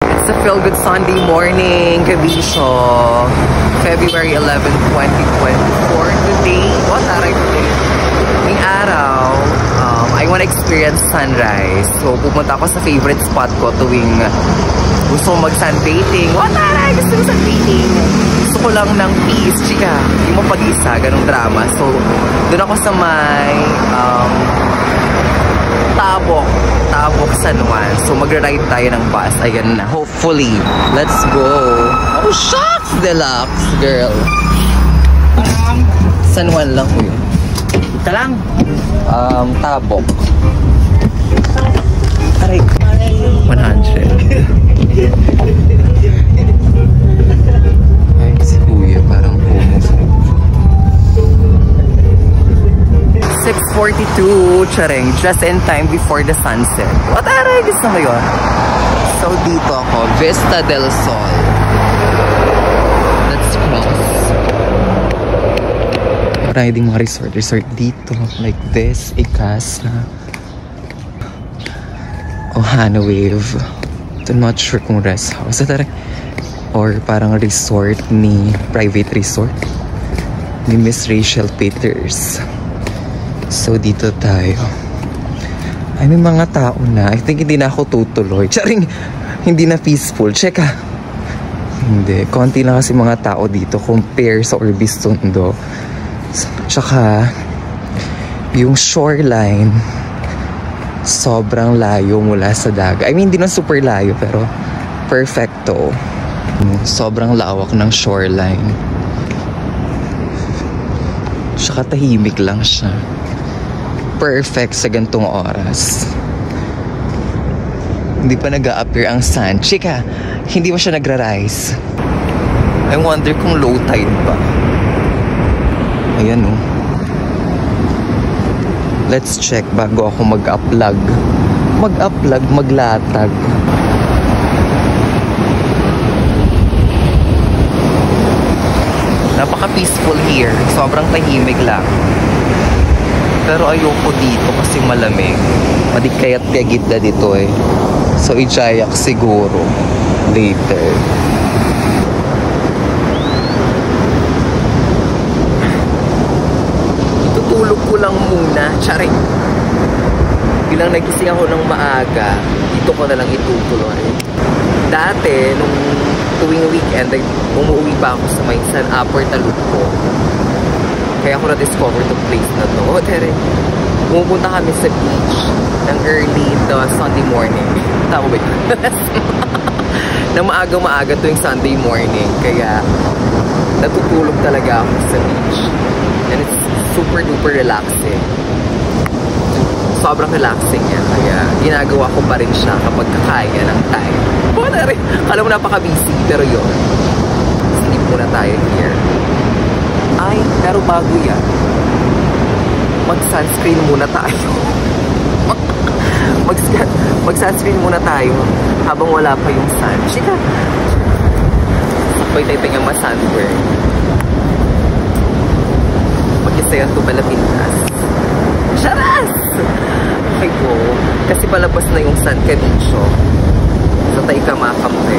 It's a Feel Good Sunday morning, Kabisyo. February 11, 2024. Today, what are today? Ngayong araw, I wanna experience sunrise. So, pupunta ako sa favorite spot ko tuwing gusto kong mag-sunbathing. What are gusto mo sunbathing? Gusto ko lang ng peace, chika. Hindi mo pag-isa, ganong drama. So, doon ako sa may Tabok, San Juan. So, magra-ride tayo ng bus. Ayan na. Hopefully. Let's go. Oh, shucks! Deluxe, girl. San Juan lang po yun. Ito lang. Tabok. Aray. 100. Ay, si Kuya parang pumusok. 6:42, charing, just in time before the sunset. What are gusto mo yun? So, dito ako, Vista del Sol. Let's cross. Riding mga resort dito, like this, Ikasa. Ohana Wave. I'm not sure kung rest house or parang resort ni private resort ni Miss Rachel Peters. So, dito tayo. Ay, may mga tao na. I think hindi na ako tutuloy. Charing, hindi na peaceful. Check ha. Hindi. Konti na kasi mga tao dito compare sa Orbis Tondo. Tsaka, yung shoreline, sobrang layo mula sa dagat. I mean, hindi na super layo, pero perfecto. Sobrang lawak ng shoreline. Tsaka tahimik lang siya. Perfect sa gantong oras. Hindi pa nag-a-appear ang sun. Chika, hindi mo siya nagra-rise. I wonder kung low tide pa. Ayan o. Let's check bago ako mag-uplag. Maglatag. Napaka-peaceful here. Sobrang tahimik lang. Pero ayoko dito kasi malamig. Madikayat kagid na dito eh. So, ijayak siguro. Later. Itutulog ko lang muna. Charing. Bilang nagising ako ng maaga, dito ko na lang itutuloy. Dati, nung tuwing weekend, umuwi pa ako sa may San Upper Taludco. Kaya ako na-discover itong place na to. Oh, tere. Pumupunta kami sa beach ng early the Sunday morning. Tama ba yun? Na maaga-maaga tuwing Sunday morning. Kaya natutulog talaga ako sa beach. And it's super duper relaxing. Sobrang relaxing yan. Kaya ginagawa ko pa rin siya kapag kakaya ng time. Oh, tere. Kala mo napaka-busy. Pero yun. Sleep muna tayo here. Ay, pero bago yan, mag-sunscreen muna tayo. Mag-sunscreen muna tayo habang wala pa yung sun. Chika! Pwede tayo nga ma-sunburn. Mag-isayan to pala Pinas. Charas! Ay po, kasi palabas na yung sun Kabisyo. So tayo ka makampe.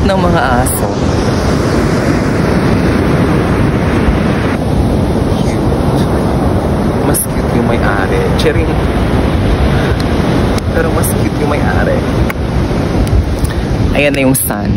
Ng mga aso. Mas cute yung may-ari. Cherry. Pero mas cute yung may-ari. Ayan na yung sun.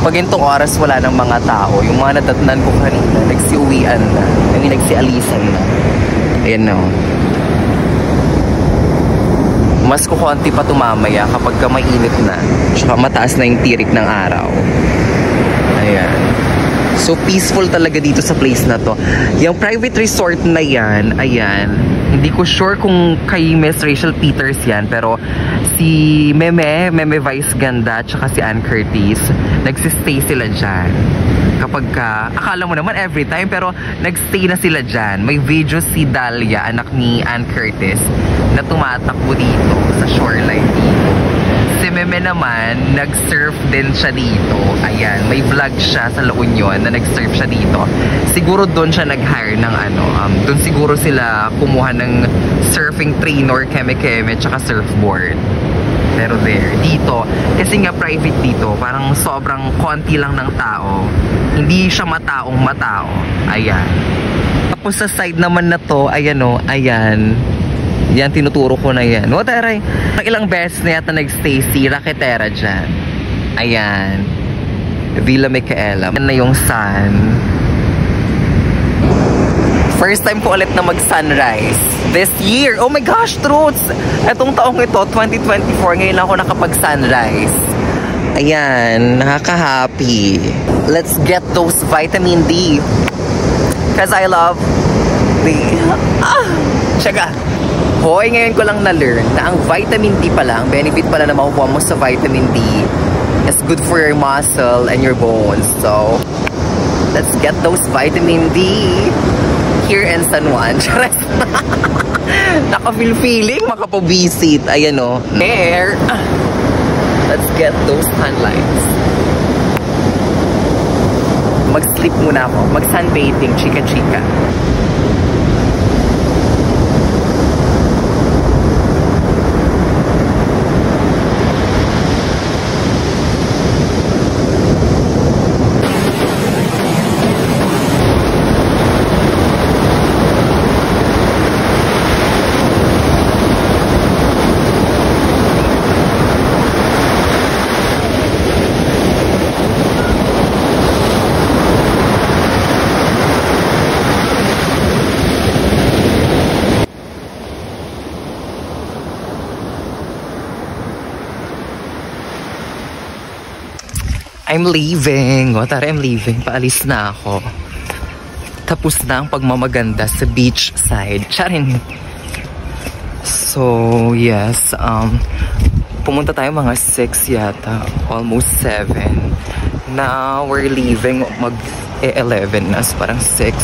Pag itong oras wala ng mga tao, yung mga natatnan ko kanina, nagsiuwian na. I mean, nagsialisan na. Ayan na. Mas kukunti pa tumamaya kapag ka mainit na. Tsaka mataas na yung tirik ng araw. Ayan. So, peaceful talaga dito sa place na to. Yung private resort na yan, ayan. Hindi ko sure kung kay Miss Rachel Peters yan, pero si Meme Vice Ganda, tsaka si Ann Curtis, nagsistay sila dyan. Kapag akala mo naman every time, pero nagstay na sila dyan. May video si Dahlia, anak ni Ann Curtis, na tumatakbo dito sa shoreline dito. Si Meme naman, nag-surf din siya dito. Ayan, may vlog siya sa La Union na nag-surf siya dito. Siguro doon siya nag-hire ng doon siguro sila kumuha ng surfing trainer, keme-keme, tsaka surfboard. Pero there, dito, kasi nga private dito, parang sobrang konti lang ng tao. Hindi siya mataong-matao. Ayan. Tapos sa side naman na to, ayan o, ayan. Yan, tinuturo ko na yan. What aray? Ilang beses na yata nag-stay si Raquetera dyan. Ayan. Villa Micaela. Yan na yung sun. First time ko ulit na mag-sunrise. This year. Oh my gosh, truths! Etong taong ito, 2024, ngayon lang ako nakapag-sunrise. Ayan, nakaka-happy. Let's get those vitamin D. Because I love the... Tsaga. Hoy, ngayon ko lang na-learn na ang vitamin D pala, ang benefit pala na makukuha mo sa vitamin D is good for your muscle and your bones. So, let's get those vitamin D here in San Juan. Charas! Naka-feel-feeling, makapabisit. Ayan o. There! Let's get those sunlights. Mag-sleep muna ako. Mag-sunbathing, chika-chika. I'm leaving. O, tara, I'm leaving. Paalis na ako. Tapos na ang pagmamaganda sa beach side. Charin. So, yes. Pumunta tayo mga 6 yata. Almost 7. Now, we're leaving. Mag-11 na. Parang 6,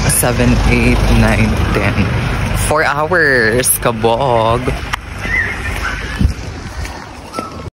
7, 8, 9, 10. 4 hours. Kabog.